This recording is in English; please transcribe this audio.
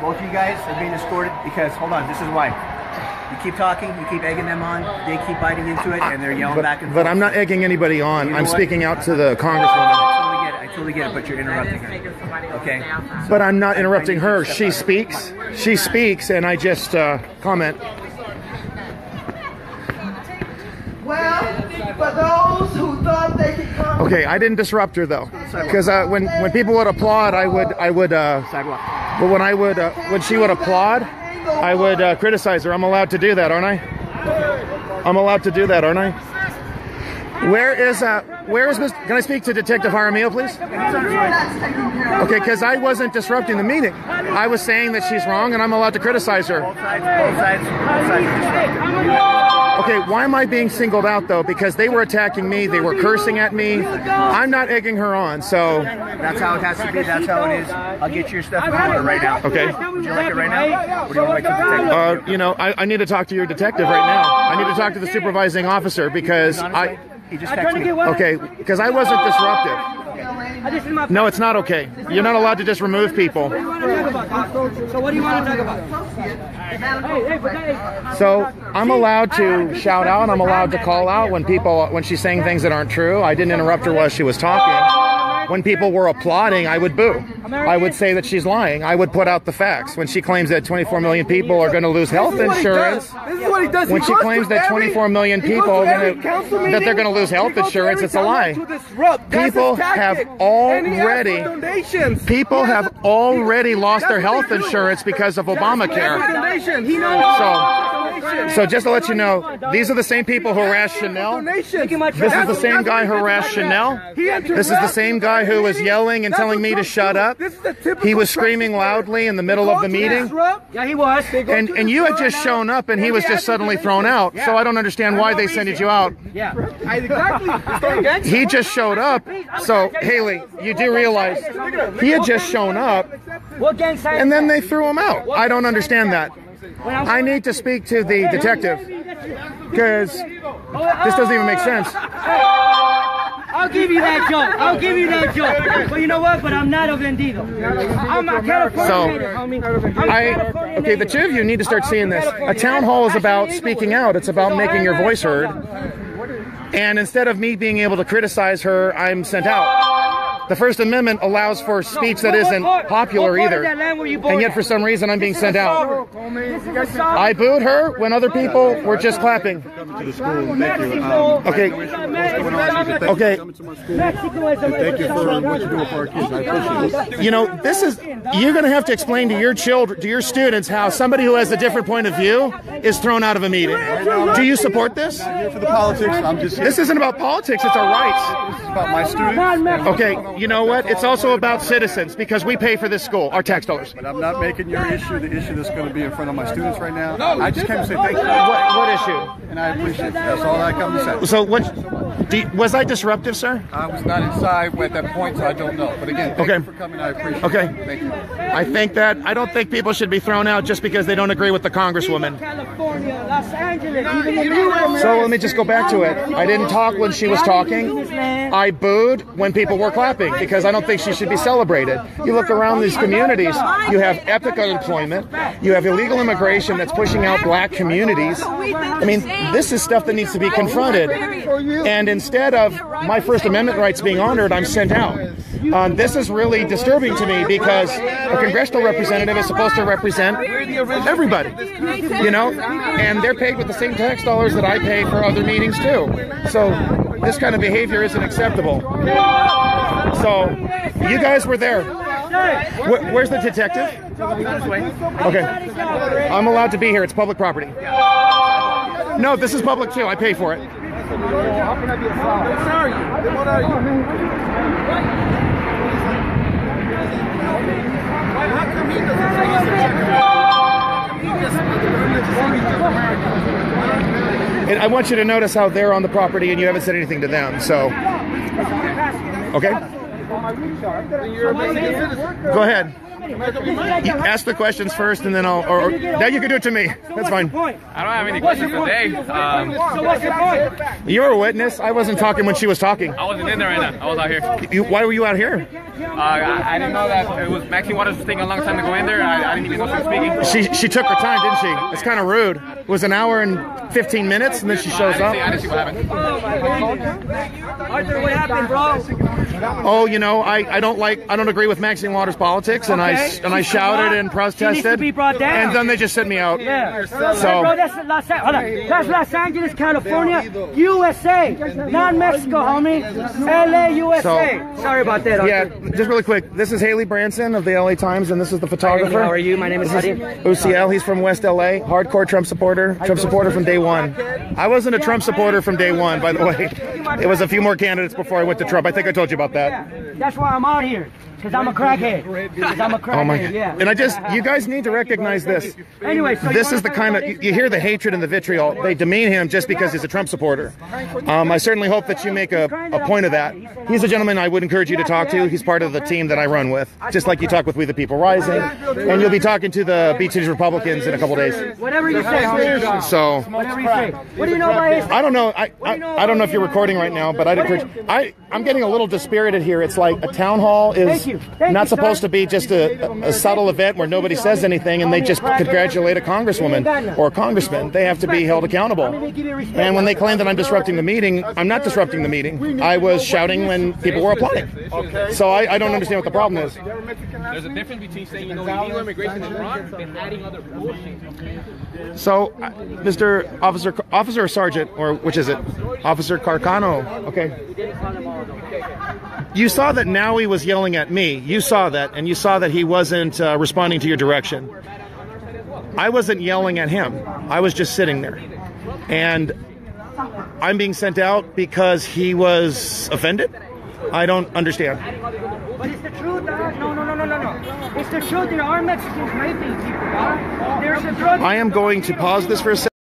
Both of you guys are being escorted because, hold on, this is why. You keep talking, you keep egging them on, they keep biting into it, and they're yelling back and forth. But I'm not egging anybody on. I'm speaking out to the Congresswoman. I totally get it, but you're interrupting her. Okay? But I'm not interrupting her. She speaks. She speaks, and I just comment. Well, for those who thought they could come. Okay, I didn't disrupt her though, because when people would applaud, I would. But when she would applaud, I would criticize her. I'm allowed to do that, aren't I? I'm allowed to do that, aren't I? Where is Miss? Can I speak to Detective Jaramillo, please? Okay, because I wasn't disrupting the meeting. I was saying that she's wrong, and I'm allowed to criticize her. Both sides are disrupting. Okay, why am I being singled out though? Because they were attacking me, they were cursing at me. I'm not egging her on, so that's how it has to be. That's how it is. I'll get your stuff in order right now. Okay. Would you like it right now? Or do you want to wait till the detective? You know, I need to talk to your detective right now. I need to talk to the supervising officer because He just texted me. Okay, because I wasn't disruptive. No, it's not okay. You're not allowed to just remove people. So what do you want to talk about? So I'm allowed to shout out. I'm allowed to call out when she's saying things that aren't true. I didn't interrupt her while she was talking. When people were applauding, I would boo. I would say that she's lying. I would put out the facts. When she claims that 24 million people are going to lose health insurance, This is what he does. when she claims that 24 million people are that they're going to lose health insurance, it's a lie. People have already lost their health insurance because of Obamacare. So just to let you know, these are the same people who harassed Chanel. This is the same guy who harassed Chanel. This is the same guy who was yelling and telling me to shut up. He was screaming loudly in the middle of the meeting. Yeah, he was. And you had just shown up and he was just suddenly thrown out. So I don't understand why they sent you out. Yeah. He just showed up. So, Haley, you do realize he had just shown up and then they threw him out. I don't understand that. I need to speak to the detective because this doesn't even make sense. I'll give you that joke. I'll give you that joke. But you know what? But I'm not a vendido. I'm a California, homie. Okay, the two of you need to start seeing this. A town hall is about speaking out. It's about making your voice heard. And instead of me being able to criticize her, I'm sent out. The First Amendment allows for speech that isn't popular either. And yet for some reason I'm being sent out. I booed her when other people were just clapping. Okay. Okay. Thank you for what you do for our kids. I appreciate it. You know, you're going to have to explain to your children, to your students, how somebody who has a different point of view is thrown out of a meeting. Do you support this? I'm here for the politics. This isn't about politics, it's our rights. This is about my students. Okay, you know what? It's also about citizens because we pay for this school, our tax dollars. But I'm not making your issue the issue that's going to be in front of my students right now. I just came to say thank you. What issue? And I appreciate it. That's all I come to say. So was I disruptive, sir? I was not inside at that point, so I don't know. But again, thank you for coming. I appreciate it. Thank you. I don't think people should be thrown out just because they don't agree with the Congresswoman. California, Los Angeles, So let me just go back to it. I didn't talk when she was talking. I booed when people were clapping because I don't think she should be celebrated. You look around these communities, you have epic unemployment, you have illegal immigration that's pushing out black communities. I mean, this is stuff that needs to be confronted. And instead of my First Amendment rights being honored, I'm sent out. This is really disturbing to me because a congressional representative is supposed to represent everybody, you know, and they're paid with the same tax dollars that I pay for other meetings too. So this kind of behavior isn't acceptable. So you guys were there. Where's the detective? Okay. I'm allowed to be here. It's public property. No, this is public too. I pay for it. And I want you to notice how they're on the property and you haven't said anything to them, so. Okay? Go ahead. You ask the questions first, and then or now you can do it to me. That's fine. I don't have any questions today. So what's your point? You're a witness. I wasn't talking when she was talking. I wasn't in there right now. I was out here. Why were you out here? I didn't know that it was Maxine Waters was taking a long time to go in there. I didn't even know she was speaking. She took her time, didn't she? It's kind of rude. It was an hour and 15 minutes, and then she shows up. I didn't see what happened. Arthur, what happened, bro? Oh, you know, I don't agree with Maxine Waters' politics, and I shouted and protested. She needs to be brought down. And then they just sent me out. Yeah. So Bro, that's Los Angeles, California, USA, not Mexico, homie. LA, USA. Sorry about that, Arthur. yeah, just really quick. This is Haley Branson of the LA Times, and this is the photographer. How are you? My name is Hadi. UCL. He's from West LA. Hardcore Trump supporter. Trump supporter from day one. I wasn't a Trump supporter from day one, by the way. It was a few more candidates before I went to Trump. I think I told you about that. That's why I'm out here. Because I'm a crackhead. Oh my! Yeah. And you guys need to recognize this. Anyway, so this is the kind of, you hear the hatred and the vitriol. They demean him just because he's a Trump supporter. I certainly hope that you make a point of that. He's a gentleman I would encourage you to talk to. He's part of the team that I run with, just like you talk with We the People Rising, and you'll be talking to the Beach City Republicans in a couple days. whatever you say, homie. So Whatever you say. What do you know about history? I don't know. I don't know if you're recording right now, but I'd encourage. I'm getting a little dispirited here. It's like a town hall is not supposed to be just a subtle event where nobody says anything and they just congratulate a congresswoman or a congressman. They have to be held accountable. And when they claim that I'm disrupting the meeting, I'm not disrupting the meeting. I was shouting when people were applauding. So I don't understand what the problem is. There's a difference between saying, illegal immigration is wrong and adding other bullshit. So, Mr. Officer or Sergeant, or which is it? Officer Carcano. Okay. You saw that now he was yelling at me. You saw that, and you saw that he wasn't responding to your direction. I wasn't yelling at him. I was just sitting there. And I'm being sent out because he was offended? I don't understand. But it's the truth, dog. No. It's the truth. There are Mexicans raping people, dog. There's a drug. I am going to pause this for a second.